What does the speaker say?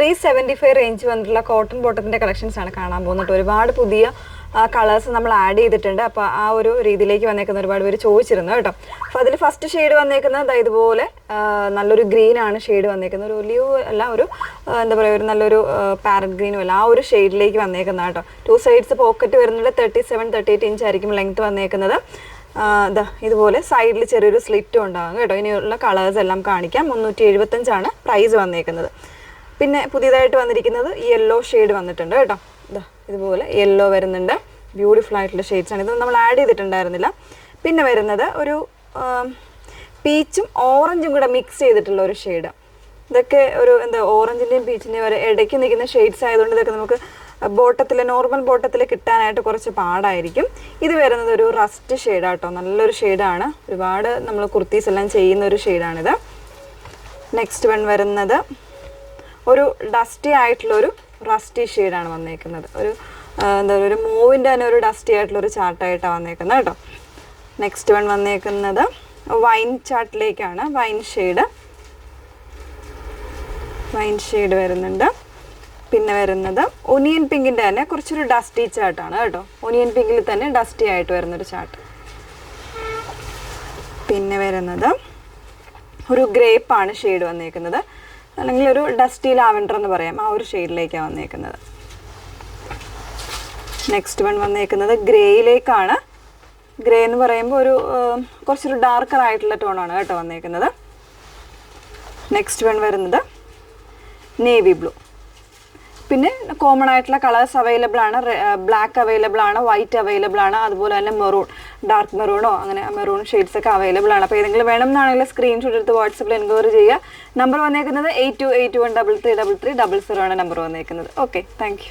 375 range വന്നിട്ടുള്ള cotton ബോട്ടത്തിന്റെ collections ആണ് കാണാൻ പോകുന്നത്. ഒരുപാട് പുതിയ കളേഴ്സ് നമ്മൾ ആഡ് ചെയ്തിട്ടുണ്ട്. അപ്പോൾ ആ ഒരു രീതിയിലേക്ക് വന്നേക്കുന്ന ഒരുപാട് പേര് ചോദിച്ചിരുന്നു കേട്ടോ. അപ്പോൾ അതിൽ ഫസ്റ്റ് ഷെയ്ഡ് വന്നേക്കുന്നത് ഇതുപോലെ നല്ലൊരു ഗ്രീൻ ആണ് ഷെയ്ഡ് വന്നേക്കുന്നത്. ഒരു ഒലിവ് അല്ല, ഒരു എന്താ പറയുക, ഒരു നല്ലൊരു പാരറ്റ് ഗ്രീനും അല്ല, ആ ഒരു ഷെയ്ഡിലേക്ക് വന്നേക്കുന്ന കേട്ടോ. 2 സൈഡ്സ് പോക്കറ്റ് വരുന്നത് 37-38 ഇഞ്ച് ആയിരിക്കും ലെങ്ത് വന്നേക്കുന്നത്. ഇതുപോലെ സൈഡിൽ ചെറിയൊരു സ്ലിറ്റും ഉണ്ടാകും കേട്ടോ. ഇനിയുള്ള കളേഴ്സ് എല്ലാം കാണിക്കാം. 375 പ്രൈസ് വന്നേക്കുന്നത്. പിന്നെ പുതിയതായിട്ട് വന്നിരിക്കുന്നത് യെല്ലോ ഷെയ്ഡ് വന്നിട്ടുണ്ട് കേട്ടോ. ഇതുപോലെ യെല്ലോ വരുന്നുണ്ട്. ബ്യൂട്ടിഫുൾ ആയിട്ടുള്ള ഷെയ്ഡ്സ് ആണ്. ഇത് നമ്മൾ ആഡ് ചെയ്തിട്ടുണ്ടായിരുന്നില്ല. പിന്നെ വരുന്നത് ഒരു പീച്ചും ഓറഞ്ചും കൂടെ മിക്സ് ചെയ്തിട്ടുള്ള ഒരു ഷെയ്ഡ്. ഇതൊക്കെ ഒരു ഓറഞ്ചിൻ്റെയും പീച്ചിൻ്റെയും വരെ ഇടയ്ക്ക് നിൽക്കുന്ന ഷെയ്ഡ്സ് ആയതുകൊണ്ട് ഇതൊക്കെ നമുക്ക് നോർമൽ ബോട്ടത്തിൽ കിട്ടാനായിട്ട് കുറച്ച് പാടായിരിക്കും. ഇത് വരുന്നത് ഒരു റസ്റ്റ് ഷെയ്ഡാട്ടോ. നല്ലൊരു ഷെയ്ഡാണ്. ഒരുപാട് നമ്മൾ കുർത്തീസ് എല്ലാം ചെയ്യുന്ന ഒരു ഷെയ്ഡാണിത്. നെക്സ്റ്റ് വൺ വരുന്നത് ഒരു ഡസ്റ്റി ആയിട്ടുള്ളൊരു റസ്റ്റി ഷെയ്ഡാണ് വന്നേക്കുന്നത്. ഒരു മൂവിൻ്റെ തന്നെ ഒരു ഡസ്റ്റി ആയിട്ടുള്ളൊരു ചാർട്ടായിട്ടാണ് വന്നേക്കുന്നത് കേട്ടോ. നെക്സ്റ്റ് വൺ വന്നേക്കുന്നത് വൈൻ ചാർട്ടിലേക്കാണ്. വൈൻ ഷെയ്ഡ് വരുന്നുണ്ട്. പിന്നെ വരുന്നത് ഒനിയൻ പിങ്കിൻ്റെ തന്നെ കുറച്ചൊരു ഡസ്റ്റി ചാർട്ടാണ് കേട്ടോ. ഒനിയൻ പിങ്കിൽ തന്നെ ഡസ്റ്റി ആയിട്ട് വരുന്നൊരു ചാർട്ട്. പിന്നെ വരുന്നത് ഒരു ഗ്രേപ്പാണ് ഷെയ്ഡ് വന്നേക്കുന്നത്, അല്ലെങ്കിൽ ഒരു ഡസ്റ്റി ലാവൻഡർ എന്ന് പറയാം. ആ ഒരു ഷെയ്ഡിലേക്കാണ് വന്നേക്കുന്നത്. നെക്സ്റ്റ് വൺ വന്നേക്കുന്നത് ഗ്രേയിലേക്കാണ്. ഗ്രേ എന്ന് പറയുമ്പോൾ കുറച്ചൊരു ഡാർക്കർ ആയിട്ടുള്ള ടോണാണ് കേട്ടോ വന്നേക്കുന്നത്. നെക്സ്റ്റ് വൺ വരുന്നത് നേവി ബ്ലൂ. പിന്നെ കോമൺ ആയിട്ടുള്ള കളേഴ്സ് അവൈലബിൾ ആണ്. ബ്ലാക്ക് അവൈലബിൾ ആണ്, വൈറ്റ് അവൈലബിൾ ആണ്, അതുപോലെ തന്നെ മെറൂൺ, ഡാർക്ക് മെറൂണോ അങ്ങനെ മെറൂൺ ഷെയ്ഡ്സ് ഒക്കെ അവൈലബിൾ ആണ്. അപ്പോൾ ഏതെങ്കിലും വേണം എന്നാണെങ്കിൽ സ്ക്രീൻഷോട്ട് എടുത്ത് വാട്സപ്പിൽ എൻക്വയറി ചെയ്യുക. നമ്പർ വന്നേക്കുന്നത് 8281333300 ആണ് നമ്പർ വന്നേക്കുന്നത്. Okay, thank you.